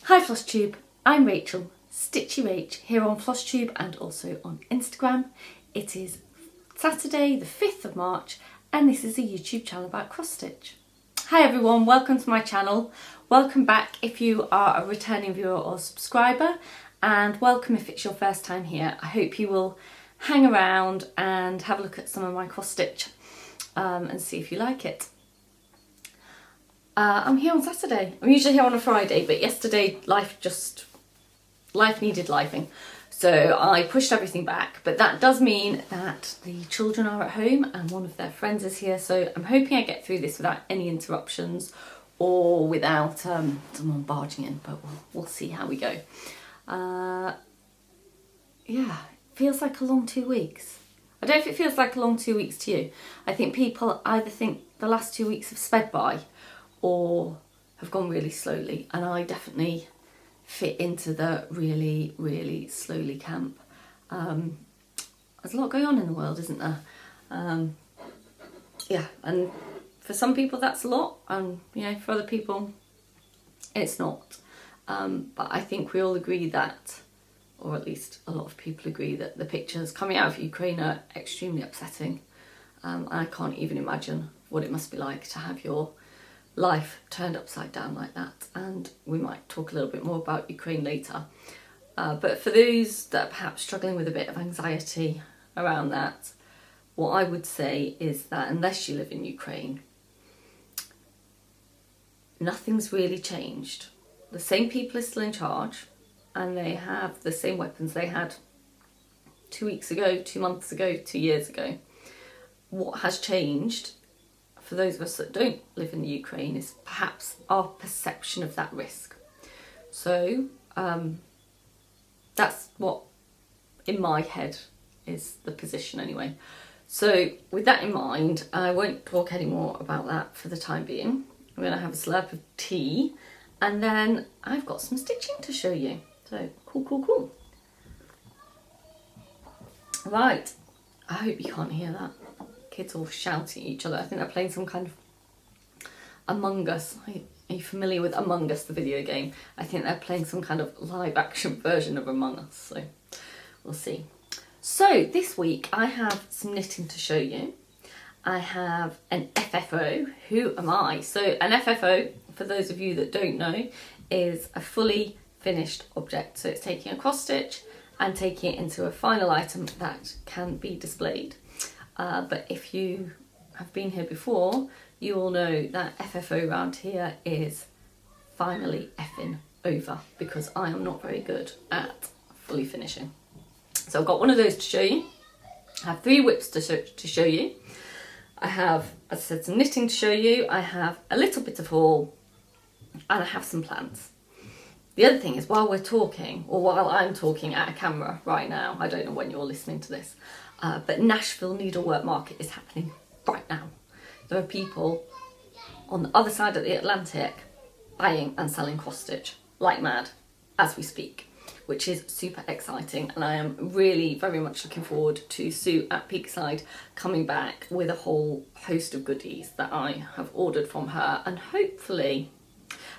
Hi Flosstube, I'm Rachel, Stitchy Rach, here on Flosstube and also on Instagram. It is Saturday the 5th of March and this is a YouTube channel about cross stitch. Hi everyone, welcome to my channel. Welcome back if you are a returning viewer or subscriber, and welcome if it's your first time here. I hope you will hang around and have a look at some of my cross stitch and see if you like it. I'm here on Saturday. I'm usually here on a Friday, but yesterday life needed lifing. So I pushed everything back, but that does mean that the children are at home and one of their friends is here. So I'm hoping I get through this without any interruptions or without someone barging in, but we'll see how we go. Yeah, feels like a long 2 weeks. I don't know if it feels like a long 2 weeks to you. I think people either think the last 2 weeks have sped by or have gone really slowly, and I definitely fit into the really, really slowly camp. There's a lot going on in the world, isn't there? Yeah, and for some people that's a lot, and you know, for other people it's not. But I think we all agree that, or at least a lot of people agree, that the pictures coming out of Ukraine are extremely upsetting. I can't even imagine what it must be like to have your life turned upside down like that, and we might talk a little bit more about Ukraine later. But for those that are perhaps struggling with a bit of anxiety around that, what I would say is that unless you live in Ukraine, nothing's really changed. The same people are still in charge and they have the same weapons they had 2 weeks ago, 2 months ago, 2 years ago. What has changed for those of us that don't live in the Ukraine is perhaps our perception of that risk. So that's what in my head is the position anyway. So with that in mind, I won't talk any more about that for the time being. I'm going to have a slurp of tea and then I've got some stitching to show you. So cool. Right, I hope you can't hear that. Kids all shouting at each other. I think they're playing some kind of Among Us. Are you familiar with Among Us, the video game? I think they're playing some kind of live action version of Among Us, so we'll see. So this week I have some knitting to show you. I have an FFO. Who am I? So an FFO, for those of you that don't know, is a fully finished object. So it's taking a cross stitch and taking it into a final item that can be displayed. But if you have been here before, you will know that FFO around here is finally effing over, because I am not very good at fully finishing. So I've got one of those to show you. I have 3 whips to show you. I have, as I said, some knitting to show you. I have a little bit of haul and I have some plans. The other thing is, while we're talking, or while I'm talking at a camera right now, I don't know when you're listening to this, but Nashville Needlework Market is happening right now. There are people on the other side of the Atlantic buying and selling cross stitch like mad as we speak, which is super exciting, and I am really very much looking forward to Sue at Peakside coming back with a whole host of goodies that I have ordered from her, and hopefully,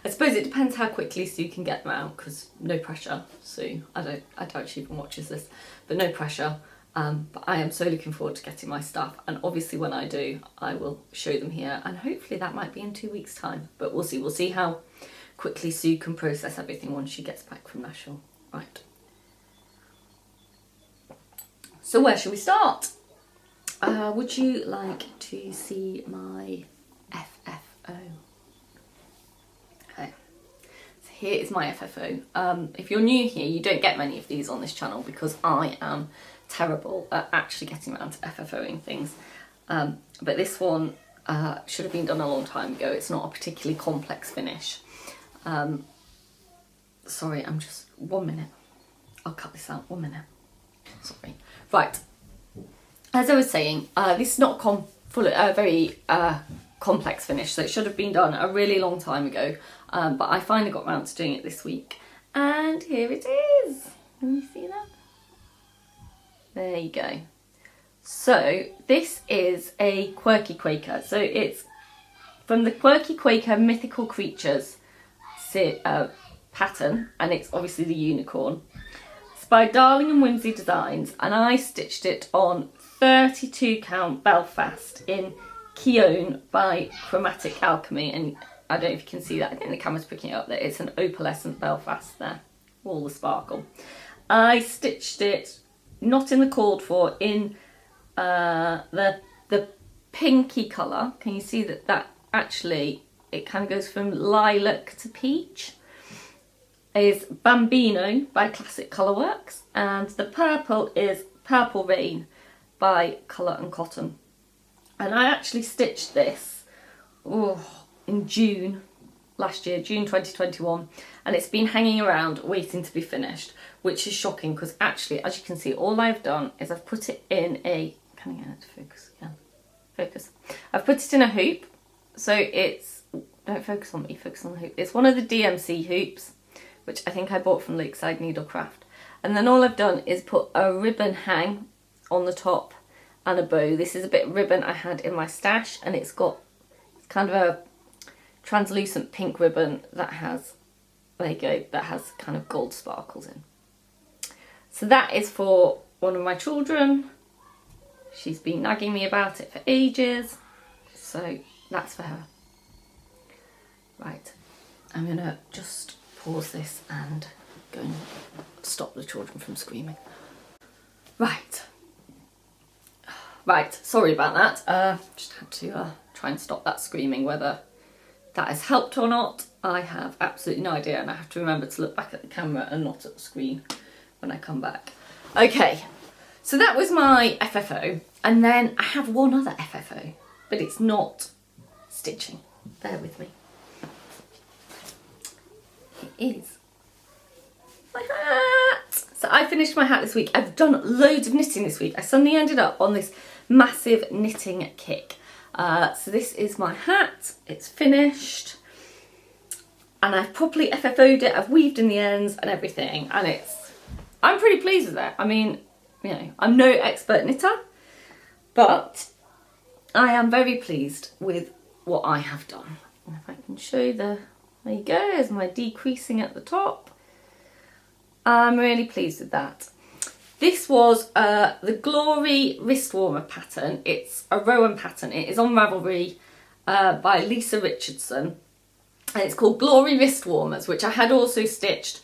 I suppose it depends how quickly Sue can get them out, because no pressure, Sue. I doubt she even watches this, but no pressure. But I am so looking forward to getting my stuff, and obviously when I do, I will show them here, and hopefully that might be in 2 weeks' time. But we'll see. We'll see how quickly Sue can process everything once she gets back from Nashville. Right. So where should we start? Would you like to see my FFO? Okay. So here is my FFO. If you're new here, you don't get many of these on this channel because I am terrible at actually getting around to FFOing things. But this one should have been done a long time ago. It's not a particularly complex finish. Sorry, I'm just 1 minute. I'll cut this out, 1 minute. Sorry. Right. As I was saying, this is not a very complex finish, so it should have been done a really long time ago. But I finally got around to doing it this week, and here it is. Can you see that? There you go. So this is a Quirky Quaker. So it's from the Quirky Quaker Mythical Creatures pattern, and it's obviously the unicorn. It's by Darling and Whimsy Designs, and I stitched it on 32 count Belfast in Keone by Chromatic Alchemy, and I don't know if you can see that, I think the camera's picking it up there. It's an opalescent Belfast there, all the sparkle. I stitched it not in the called for, in the pinky colour. Can you see that actually it kind of goes from lilac to peach? Is Bambino by Classic Colourworks, and the purple is Purple Rain by Colour and Cotton. And I actually stitched this in June last year, June 2021, and it's been hanging around waiting to be finished, which is shocking because actually, as you can see, all I've done is I've put it in a, can I get it to focus? Yeah, focus. I've put it in a hoop, so it's, don't focus on me, focus on the hoop. It's one of the DMC hoops, which I think I bought from Lakeside Needlecraft. And then all I've done is put a ribbon hang on the top and a bow. This is a bit of ribbon I had in my stash, and it's kind of a translucent pink ribbon that has, there you go, that has kind of gold sparkles in. So that is for one of my children. She's been nagging me about it for ages, so that's for her. Right, I'm gonna just pause this and go and stop the children from screaming. Right, sorry about that. Just had to try and stop that screaming. Whether that has helped or not, I have absolutely no idea, and I have to remember to look back at the camera and not at the screen when I come back. Okay, so that was my FFO, and then I have one other FFO, but it's not stitching. Bear with me. It is my hat. So I finished my hat this week. I've done loads of knitting this week. I suddenly ended up on this massive knitting kick. So this is my hat. It's finished, and I've properly FFO'd it. I've weaved in the ends and everything, and I'm pretty pleased with it. I mean, you know, I'm no expert knitter, but I am very pleased with what I have done. And if I can show you there you go, there's my decreasing at the top. I'm really pleased with that. This was the Glory wrist warmer pattern. It's a Rowan pattern. It is on Ravelry by Lisa Richardson, and it's called Glory wrist warmers, which I had also stitched,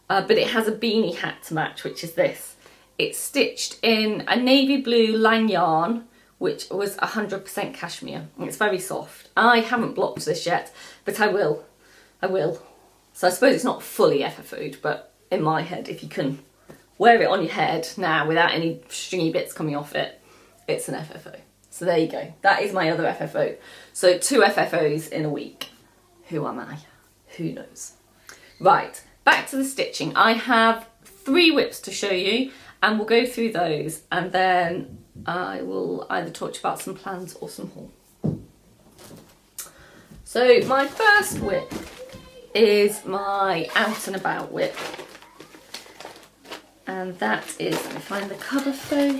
but it has a beanie hat to match, which is this. It's stitched in a navy blue lang yarn, which was 100% cashmere, and it's very soft. I haven't blocked this yet, but I will. So I suppose it's not fully FFO'd, but in my head, if you can wear it on your head now without any stringy bits coming off it, it's an FFO. So there you go. That is my other FFO. So 2 FFOs in a week. Who am I? Who knows? Right, back to the stitching. I have 3 whips to show you, and we'll go through those, and then I will either talk to you about some plans or some haul. So my first whip is my out and about whip, and that is, let me find the cover photo,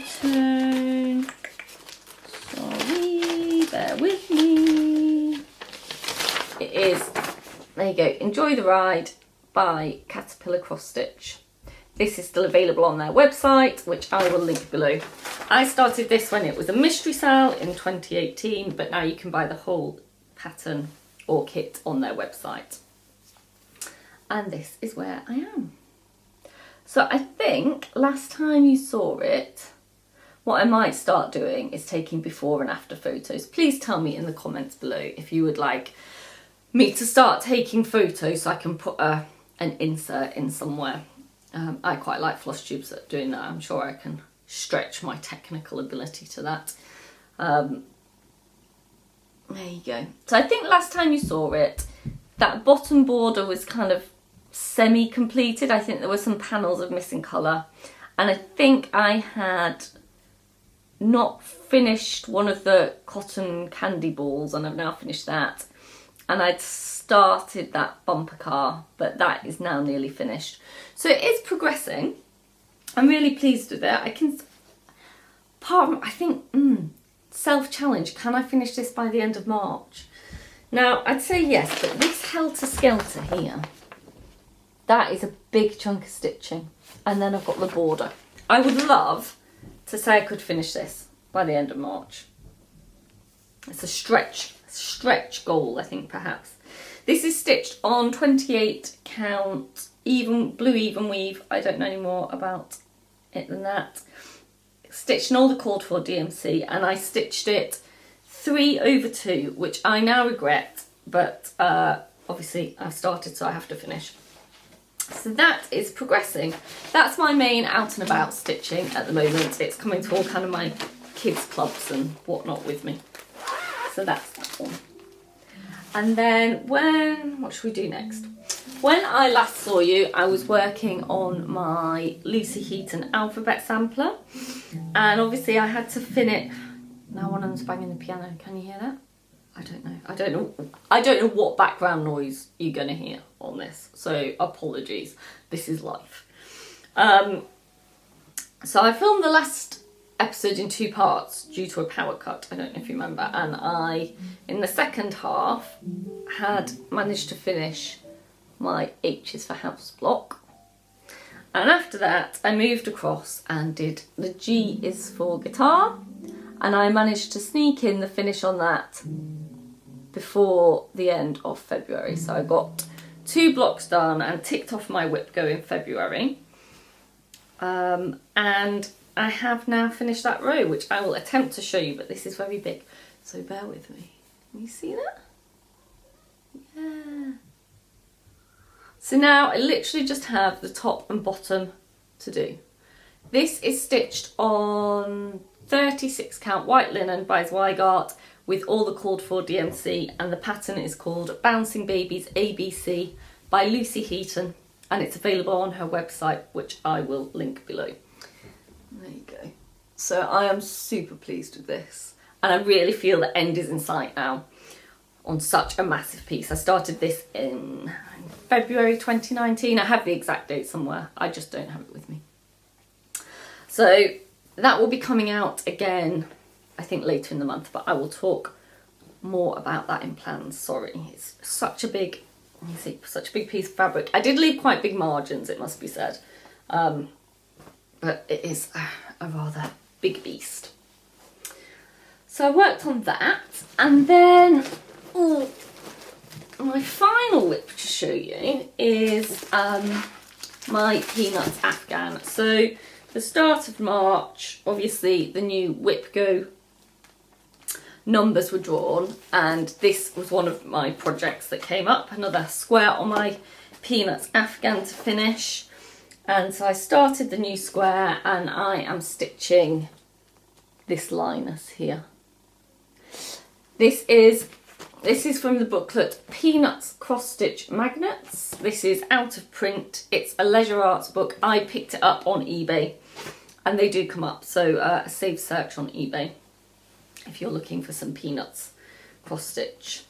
sorry, bear with me. It is, there you go, Enjoy the Ride by Caterpillar Cross Stitch. This is still available on their website, which I will link below. I started this when it was a mystery sale in 2018, but now you can buy the whole pattern or kit on their website. And this is where I am. So I think last time you saw it, what I might start doing is taking before and after photos. Please tell me in the comments below if you would like me to start taking photos so I can put an insert in somewhere. I quite like Flosstubes at doing that. I'm sure I can stretch my technical ability to that. There you go. So I think last time you saw it, that bottom border was kind of semi-completed. I think there were some panels of missing colour, and I think I had not finished one of the cotton candy balls, and I've now finished that, and I'd started that bumper car, but that is now nearly finished. So it is progressing. I'm really pleased with it. I think self-challenge, can I finish this by the end of March? Now I'd say yes, but this helter-skelter here That is a big chunk of stitching. And then I've got the border. I would love to say I could finish this by the end of March. It's a stretch goal, I think, perhaps. This is stitched on 28 count blue even weave. I don't know any more about it than that. Stitched in all the called for DMC, and I stitched it 3/2, which I now regret, but obviously I've started, so I have to finish. So that is progressing. That's my main out and about stitching at the moment. It's coming to all kind of my kids clubs and whatnot with me. So that's that one. And then what should we do next? When I last saw you, I was working on my Lucy Heaton alphabet sampler, and obviously I had to finish. Now one of them's banging the piano. Can you hear that? I don't know. I don't know what background noise you're gonna hear on this, so apologies. This is live. So I filmed the last episode in 2 parts due to a power cut. I don't know if you remember, and I, in the second half, had managed to finish my H is for house block, and after that I moved across and did the G is for guitar, and I managed to sneak in the finish on that before the end of February. So I got 2 blocks done and ticked off my WIPGO in February, and I have now finished that row, which I will attempt to show you, but this is very big, so bear with me. Can you see that? Yeah. So now I literally just have the top and bottom to do. This is stitched on 36 count white linen by Zweigart with all the called for DMC, and the pattern is called Bouncing Babies ABC by Lucy Heaton, and it's available on her website, which I will link below. There you go. So I am super pleased with this, and I really feel the end is in sight now on such a massive piece. I started this in February 2019. I have the exact date somewhere, I just don't have it with me. So that will be coming out again, I think later in the month, but I will talk more about that in plans. Sorry, it's such a big, you see, such a big piece of fabric. I did leave quite big margins, it must be said. But it is a rather big beast. So I worked on that, and then my final whip to show you is my Peanuts Afghan. So the start of March, obviously the new WIPGO numbers were drawn, and this was one of my projects that came up, another square on my Peanuts Afghan to finish. And so I started the new square, and I am stitching this Linus here. This is from the booklet Peanuts Cross Stitch Magnets. This is out of print. It's a leisure arts book. I picked it up on eBay, and they do come up, so a save search on eBay if you're looking for some Peanuts cross stitch.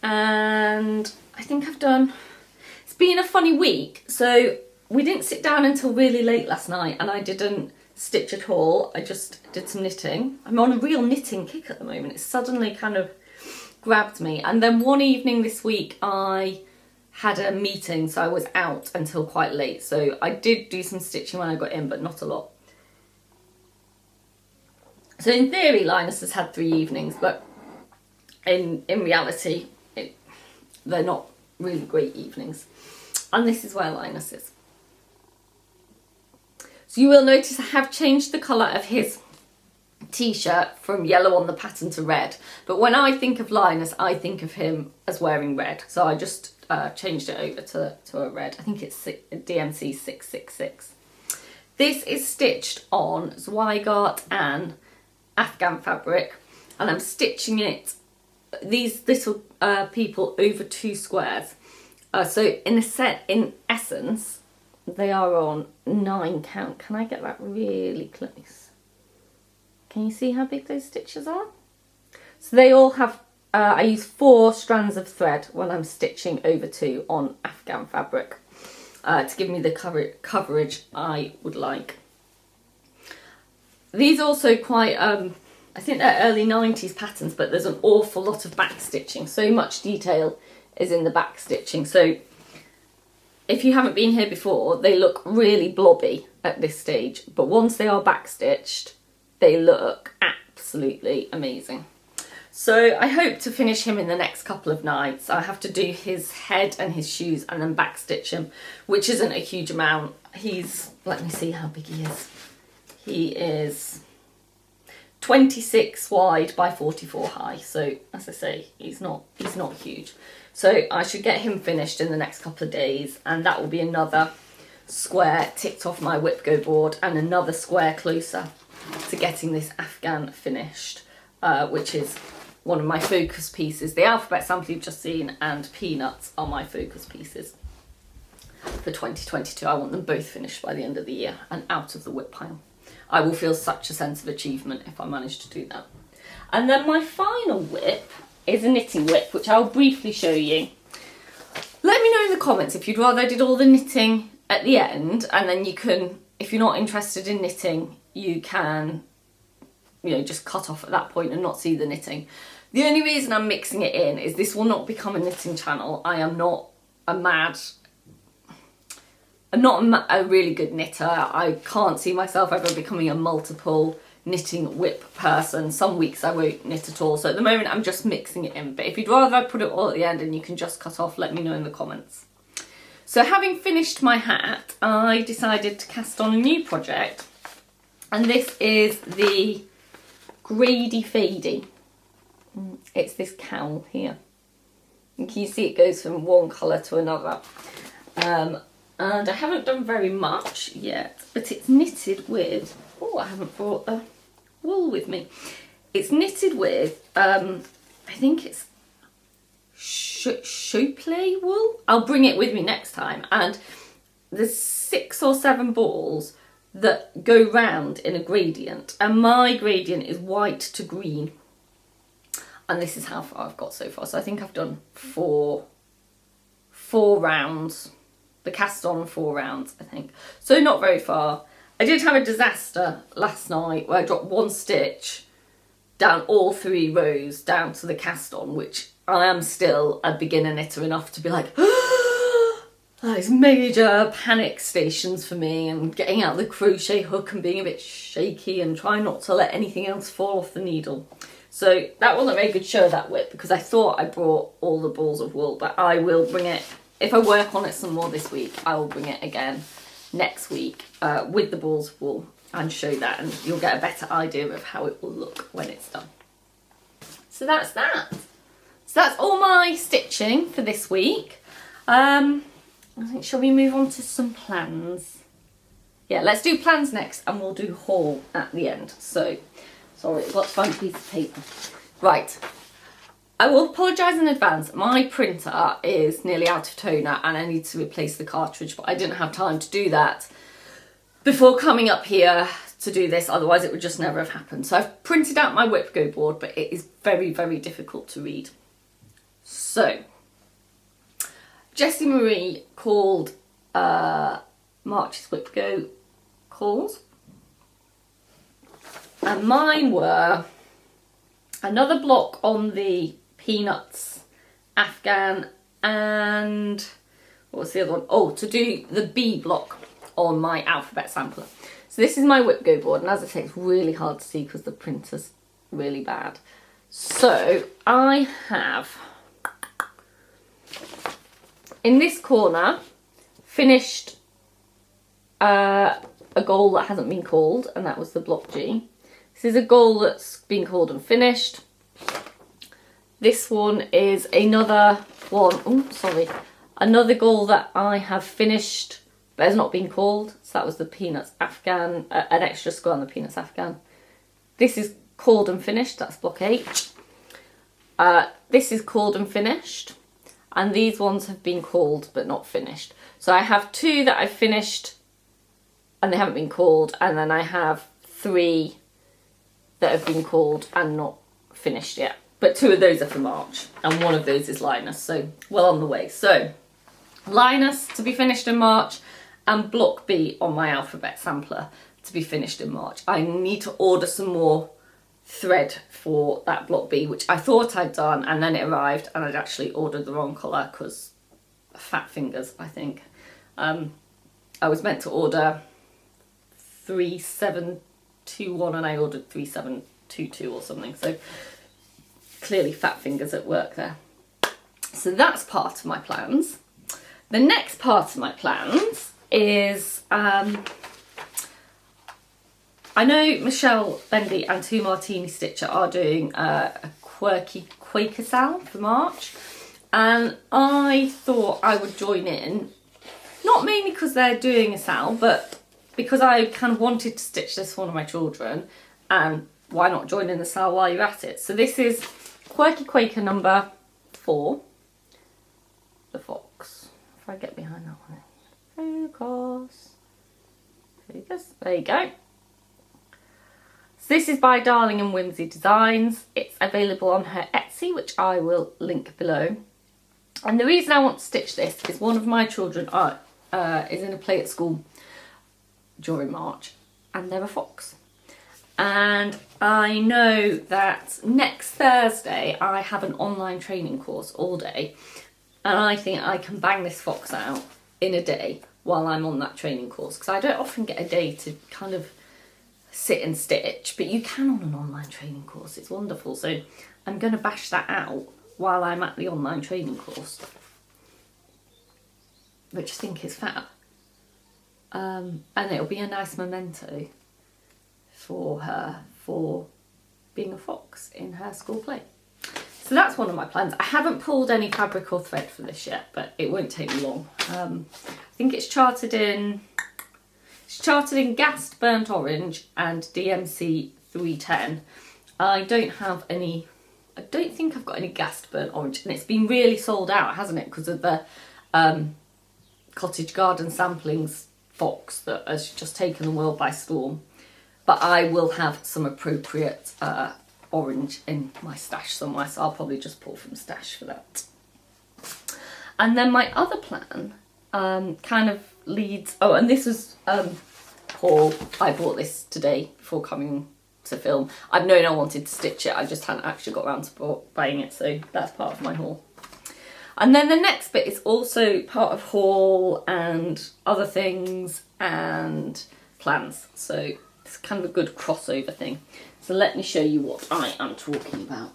And I think it's been a funny week. So we didn't sit down until really late last night, and I didn't stitch at all. I just did some knitting. I'm on a real knitting kick at the moment. It's suddenly kind of grabbed me. And then one evening this week I had a meeting, so I was out until quite late. So I did do some stitching when I got in, but not a lot. So in theory Linus has had 3 evenings, but in reality they're not really great evenings. And this is where Linus is. So you will notice I have changed the colour of his t-shirt from yellow on the pattern to red. But when I think of Linus, I think of him as wearing red. So I just changed it over to a red. I think it's DMC 666. This is stitched on Zweigart and Afghan fabric, and I'm stitching it, these little people, over 2 squares. So in essence, they are on 9 count. Can I get that really close? Can you see how big those stitches are? So they all have, I use 4 strands of thread when I'm stitching over 2 on Afghan fabric to give me the coverage I would like. These also quite, I think they're early 90s patterns, but there's an awful lot of back stitching. So much detail is in the back stitching. So if you haven't been here before, they look really blobby at this stage, but once they are backstitched, they look absolutely amazing. So I hope to finish him in the next couple of nights. I have to do his head and his shoes and then backstitch him, which isn't a huge amount. He's, let me see how big he is. He is 26 wide by 44 high. So as I say, he's not huge. So I should get him finished in the next couple of days, and that will be another square ticked off my WIPGO board and another square closer to getting this Afghan finished, which is one of my focus pieces. The alphabet sample you've just seen and Peanuts are my focus pieces for 2022. I want them both finished by the end of the year and out of the WIP pile. I will feel such a sense of achievement if I manage to do that. And then my final WIP is a knitting WIP, which I'll briefly show you. Let me know in the comments if you'd rather I did all the knitting at the end, and then you can, if you're not interested in knitting, you can, you know, just cut off at that point and not see the knitting. The only reason I'm mixing it in is this will not become a knitting channel. I am not I'm not a really good knitter. I can't see myself ever becoming a multiple knitting WIP person. Some weeks I won't knit at all. So at the moment I'm just mixing it in. But if you'd rather I put it all at the end and you can just cut off, let me know in the comments. So having finished my hat, I decided to cast on a new project. And this is the Grady Fady. It's this cowl here. And can you see it goes from one colour to another. And I haven't done very much yet, but it's knitted with, oh, I haven't brought the wool with me. It's knitted with, I think it's Choplé wool. I'll bring it with me next time. And there's 6 or 7 balls that go round in a gradient. And my gradient is white to green. And this is how far I've got so far. So I think I've done four rounds. The cast on 4 rounds, I think. So not very far. I did have a disaster last night where I dropped 1 stitch down all 3 rows down to the cast on, which I am still a beginner knitter enough to be like, that is major panic stations for me, and getting out the crochet hook and being a bit shaky and trying not to let anything else fall off the needle. So that wasn't a very good show, that WIP, because I thought I brought all the balls of wool, but I will bring it. If I work on it some more this week, I will bring it again next week with the balls of wool and show that, and you'll get a better idea of how it will look when it's done. So that's that. So that's all my stitching for this week. I think, shall we move on to some plans? Yeah, let's do plans next, and we'll do haul at the end. So, sorry, I've got to find a piece of paper. Right. I will apologise in advance. My printer is nearly out of toner and I need to replace the cartridge, but I didn't have time to do that before coming up here to do this, otherwise it would just never have happened. So I've printed out my WIPGO board, but it is very, very difficult to read. So, Jessie Marie called March's WIPGO calls, and mine were another block on the Peanuts Afghan, and what was the other one? Oh, to do the B block on my alphabet sampler. So this is my WIPGO board, and as I say, it's really hard to see because the printer's really bad. So I have, in this corner, finished a goal that hasn't been called, and that was the block G. This is a goal that's been called and finished. This one is another one, oh sorry, another goal that I have finished but has not been called. So that was the Peanuts Afghan, an extra square on the Peanuts Afghan. This is called and finished, that's block H. This is called and finished, and these ones have been called but not finished. So I have 2 that I've finished and they haven't been called, and then I have 3 that have been called and not finished yet. But 2 of those are for March, and 1 of those is Linus, so well on the way. So, Linus to be finished in March, and block B on my alphabet sampler to be finished in March. I need to order some more thread for that block B, which I thought I'd done, and then it arrived and I'd actually ordered the wrong colour because fat fingers, I think. I was meant to order 3721 and I ordered 3722 or something, so clearly fat fingers at work there. So that's part of my plans. The next part of my plans is, I know Michelle Bendy and Two Martini Stitcher are doing a quirky Quaker sal for March, and I thought I would join in, not mainly because they're doing a sal, but because I kind of wanted to stitch this for one of my children, and why not join in the sal while you're at it. So this is Quirky Quaker number 4, the fox. If I get behind that one. Focus. Focus. There you go. So this is by Darling and Whimsy Designs. It's available on her Etsy, which I will link below. And the reason I want to stitch this is one of my children is in a play at school during March, and they're a fox. And I know that next Thursday I have an online training course all day, and I think I can bang this fox out in a day while I'm on that training course, because I don't often get a day to kind of sit and stitch, but you can on an online training course. It's wonderful. So I'm going to bash that out while I'm at the online training course, which I think is fab. And it'll be a nice memento for her for being a fox in her school play. So that's one of my plans. I haven't pulled any fabric or thread for this yet, but it won't take me long. I think it's charted in gassed burnt orange and DMC 310. I don't think I've got any gassed burnt orange, and it's been really sold out, hasn't it, because of the cottage garden samplings fox that has just taken the world by storm. But I will have some appropriate orange in my stash somewhere, so I'll probably just pull from stash for that. And then my other plan kind of leads... Oh, and this was Paul. I bought this today before coming to film. I've known I wanted to stitch it, I just hadn't actually got around to buying it, so that's part of my haul. And then the next bit is also part of haul and other things and plans, so it's kind of a good crossover thing. So let me show you what I am talking about.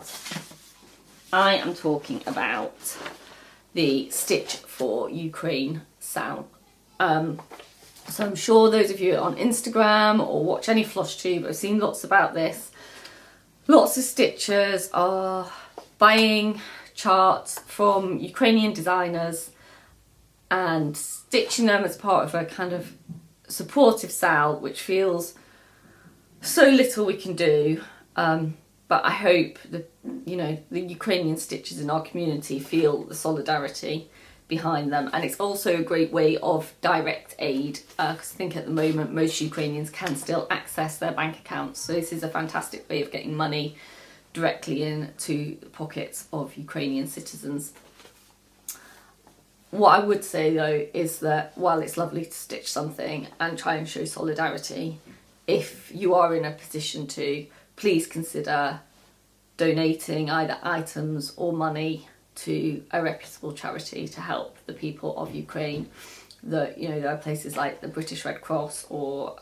I am talking about the Stitch for Ukraine sal. So I'm sure those of you on Instagram or watch any Flosstube have seen lots about this. Lots of stitchers are buying charts from Ukrainian designers and stitching them as part of a kind of supportive sal, which feels so little we can do, but I hope that, you know, the Ukrainian stitchers in our community feel the solidarity behind them. And it's also a great way of direct aid, because I think at the moment most Ukrainians can still access their bank accounts, so this is a fantastic way of getting money directly into the pockets of Ukrainian citizens. What I would say though is that while it's lovely to stitch something and try and show solidarity, if you are in a position to, please consider donating either items or money to a reputable charity to help the people of Ukraine. There are places like the British Red Cross or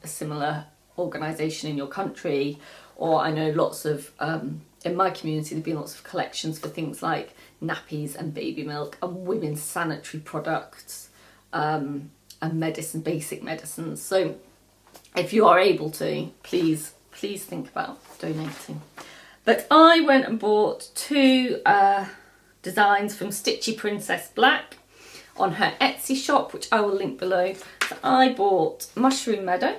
a similar organisation in your country, or I know lots of, in my community there've been lots of collections for things like nappies and baby milk and women's sanitary products and medicine, basic medicines. So if you are able to, please think about donating. But I went and bought 2 designs from Stitchy Princess Black on her Etsy shop, which I will link below. So I bought Mushroom Meadow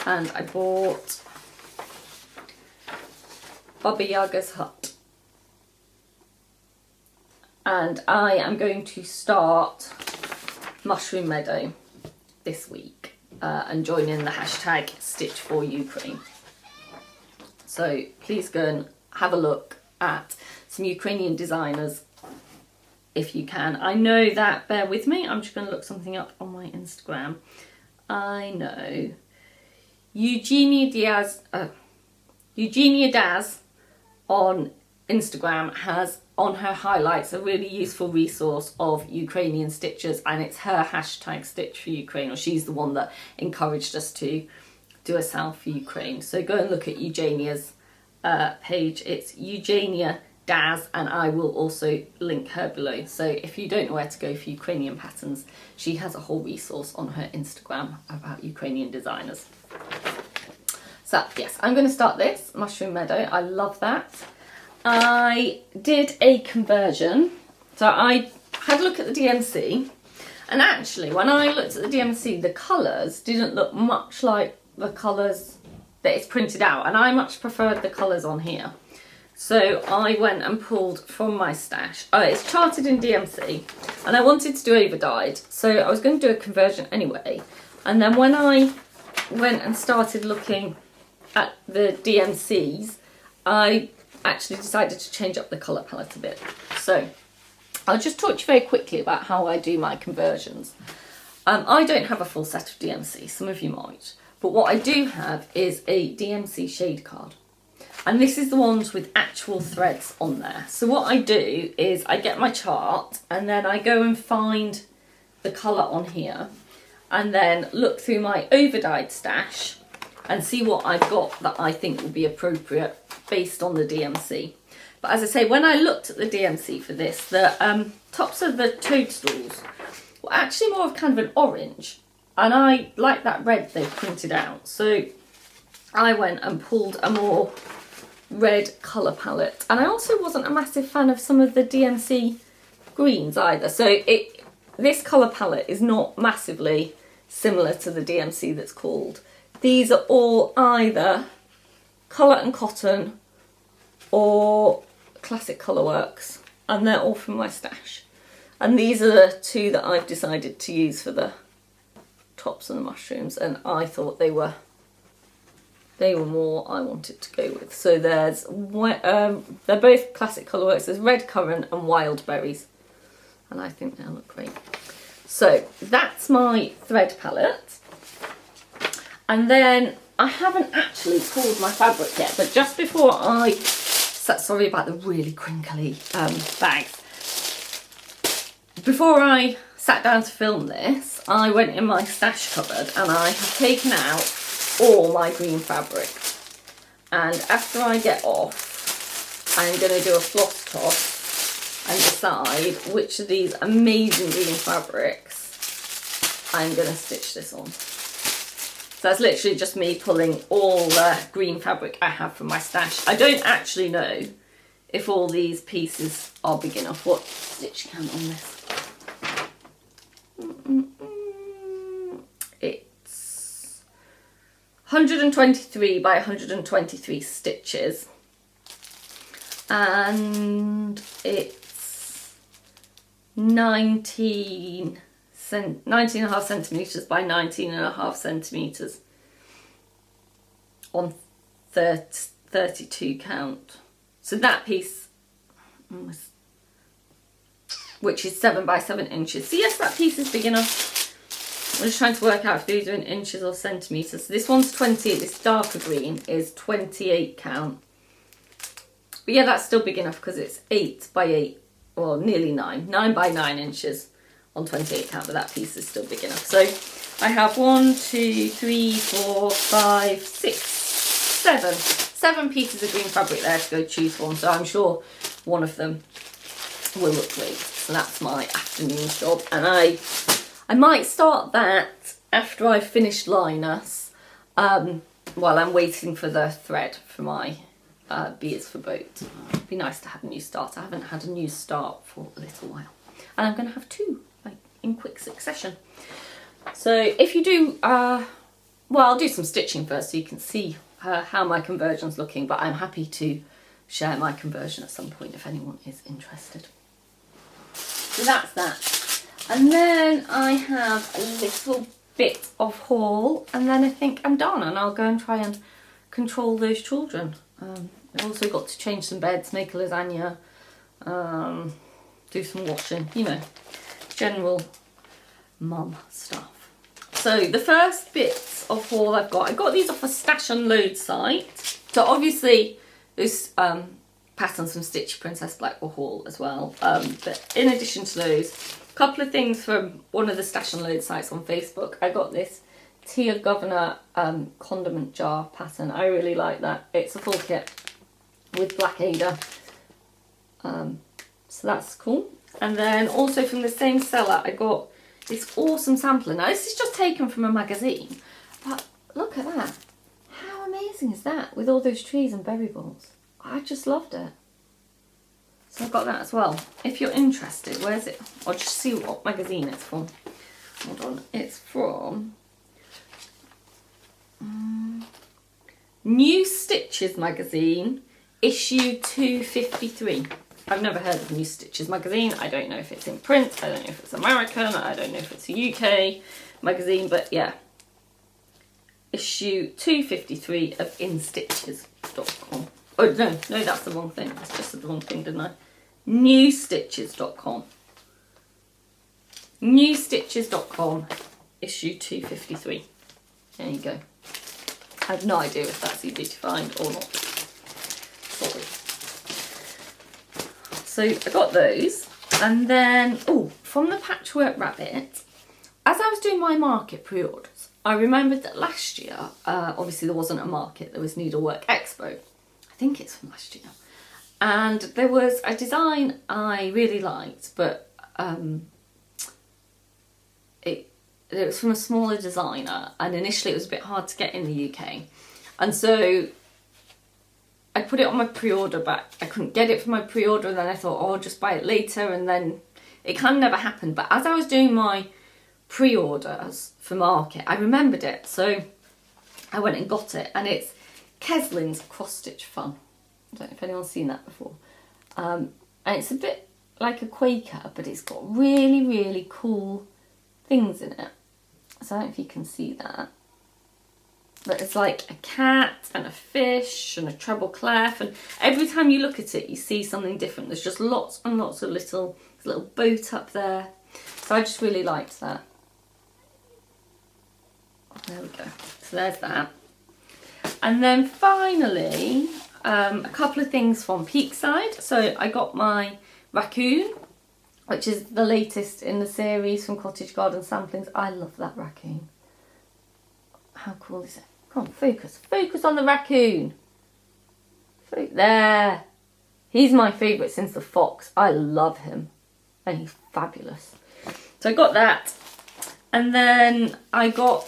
and I bought Baba Yaga's Hut. And I am going to start Mushroom Meadow this week and join in the hashtag Stitch for Ukraine. So please go and have a look at some Ukrainian designers if you can. I know that, bear with me, I'm just going to look something up on my Instagram. I know Eugenia Daz on Instagram has on her highlights a really useful resource of Ukrainian stitches, and it's her hashtag Stitch for Ukraine, or she's the one that encouraged us to do a sale for Ukraine. So go and look at Eugenia's page. It's Eugenia Daz, and I will also link her below. So if you don't know where to go for Ukrainian patterns, she has a whole resource on her Instagram about Ukrainian designers. So yes, I'm going to start this Mushroom Meadow. I love that. I did a conversion. So I had a look at the DMC, and actually when I looked at the DMC, the colours didn't look much like the colours that it's printed out, and I much preferred the colours on here. So I went and pulled from my stash. Oh, it's charted in DMC, and I wanted to do over-dyed, so I was going to do a conversion anyway. And then when I went and started looking at the DMCs, I actually decided to change up the colour palette a bit. So I'll just talk to you very quickly about how I do my conversions. I don't have a full set of DMC, some of you might, but what I do have is a DMC shade card. And this is the ones with actual threads on there. So what I do is I get my chart, and then I go and find the colour on here, and then look through my over-dyed stash and see what I've got that I think will be appropriate based on the DMC. But as I say, when I looked at the DMC for this, the tops of the toadstools were actually more of kind of an orange, and I like that red they've printed out. So I went and pulled a more red colour palette, and I also wasn't a massive fan of some of the DMC greens either. So this colour palette is not massively similar to the DMC that's called. These are all either Colour and Cotton or Classic Colourworks, and they're all from my stash. And these are the two that I've decided to use for the tops and the mushrooms, and I thought they were more I wanted to go with. So there's they're both Classic Colourworks. There's Red Currant and Wild Berries, and I think they'll look great. So that's my thread palette. And then I haven't actually pulled my fabric yet, but just before I, sorry about the really crinkly bags. Before I sat down to film this, I went in my stash cupboard and I have taken out all my green fabric. And after I get off, I'm going to do a floss toss and decide which of these amazing green fabrics I'm going to stitch this on. So that's literally just me pulling all the green fabric I have from my stash. I don't actually know if all these pieces are big enough. What stitch count on this? It's 123 by 123 stitches. And it's 19.5 centimetres by 19.5 centimetres on 32 count. So that piece, which is 7 by 7 inches. So yes, that piece is big enough. I'm just trying to work out if these are in inches or centimetres. So this one's 28, this darker green is 28 count. But yeah, that's still big enough because it's 8 by 8, or nearly 9 by 9 inches. On 28 count, but that piece is still big enough. So I have 1, 2, 3, 4, 5, 6, 7 pieces of green fabric there to go choose from. So I'm sure one of them will look great. So that's my afternoon job, and I might start that after I've finished Linus, while I'm waiting for the thread for my beers for boat. It'd be nice to have a new start. I haven't had a new start for a little while, and I'm going to have 2 in quick succession. So if you do, well, I'll do some stitching first so you can see how my conversion's looking, but I'm happy to share my conversion at some point if anyone is interested. So that's that. And then I have a little bit of haul, and then I think I'm done, and I'll go and try and control those children. I've also got to change some beds, make a lasagna, do some washing, you know, general mum stuff. So the first bits of haul I got these off a Stash Unload site. So obviously those patterns from Stitchy Princess Blackwell haul as well. But in addition to those, a couple of things from one of the Stash and Load sites on Facebook. I got this Tia Governor condiment jar pattern. I really like that. It's a full kit with Black Ada. So that's cool. And then also from the same seller, I got this awesome sampler. Now this is just taken from a magazine, but look at that. How amazing is that with all those trees and berry balls? I just loved it. So I've got that as well. If you're interested, where's it? I'll just see what magazine it's from. Hold on. It's from New Stitches magazine, issue 253. I've never heard of New Stitches magazine. I don't know if it's in print. I don't know if it's American. I don't know if it's a UK magazine, but yeah. Issue 253 of InStitches.com. Oh, no, that's the wrong thing. I just said the wrong thing, didn't I? NewStitches.com. NewStitches.com, issue 253. There you go. I have no idea if that's easy to find or not. Sorry. So I got those. And then, oh, from the Patchwork Rabbit, as I was doing my market pre-orders, I remembered that last year, obviously there wasn't a market, there was Needlework Expo. I think it's from last year. And there was a design I really liked, but it was from a smaller designer, and initially it was a bit hard to get in the UK. And so I put it on my pre-order, but I couldn't get it for my pre-order, and then I thought, oh, I'll just buy it later, and then it kind of never happened. But as I was doing my pre-orders for market, I remembered it, so I went and got it, and it's Keslin's Cross Stitch Fun. I don't know if anyone's seen that before. And it's a bit like a Quaker, but it's got really, really cool things in it. So I don't know if you can see that. But it's like a cat and a fish and a treble clef, and every time you look at it you see something different. There's just lots and lots of little boat up there. So I just really liked that. There we go. So there's that. And then finally, a couple of things from Peakside. So I got my raccoon, which is the latest in the series from Cottage Garden Samplings. I love that raccoon. How cool is it? Come on, focus. Focus on the raccoon. There. He's my favourite since the fox. I love him. And he's fabulous. So I got that. And then I got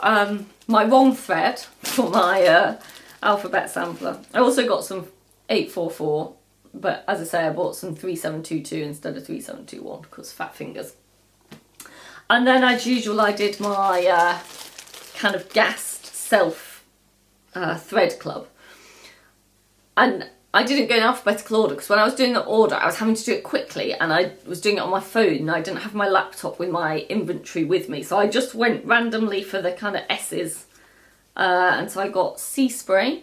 my wrong thread for my alphabet sampler. I also got some 844, but as I say, I bought some 3722 instead of 3721 because fat fingers. And then as usual, I did my kind of gassed self thread club. And I didn't go in alphabetical order because when I was doing the order, I was having to do it quickly, and I was doing it on my phone and I didn't have my laptop with my inventory with me. So I just went randomly for the kind of S's. And so I got Sea Spray.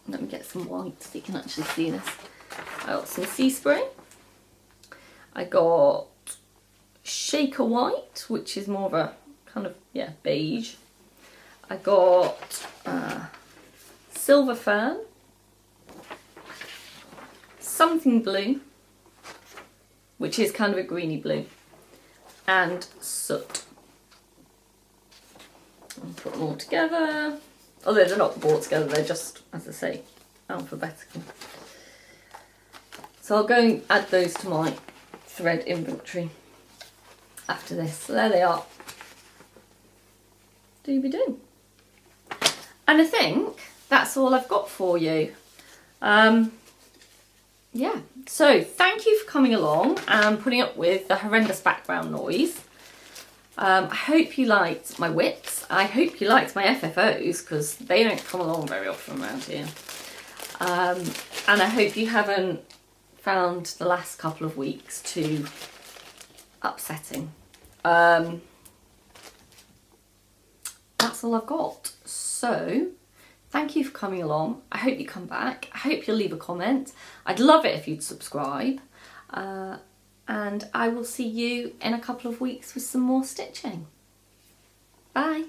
Let me get some white so you can actually see this. I got some Sea Spray. I got Shaker White, which is more of a kind of, yeah, beige. I got Silver Fern. Something Blue, which is kind of a greeny blue, and Soot. I'll put them all together. Although they're not bought together, they're just, as I say, alphabetical. So I'll go and add those to my thread inventory after this. So there they are. Doobie-doo. And I think that's all I've got for you. Yeah, so thank you for coming along and putting up with the horrendous background noise. I hope you liked my WIPs. I hope you liked my FFOs because they don't come along very often around here. And I hope you haven't found the last couple of weeks too upsetting. That's all I've got. So thank you for coming along. I hope you come back. I hope you'll leave a comment. I'd love it if you'd subscribe. And I will see you in a couple of weeks with some more stitching. Bye.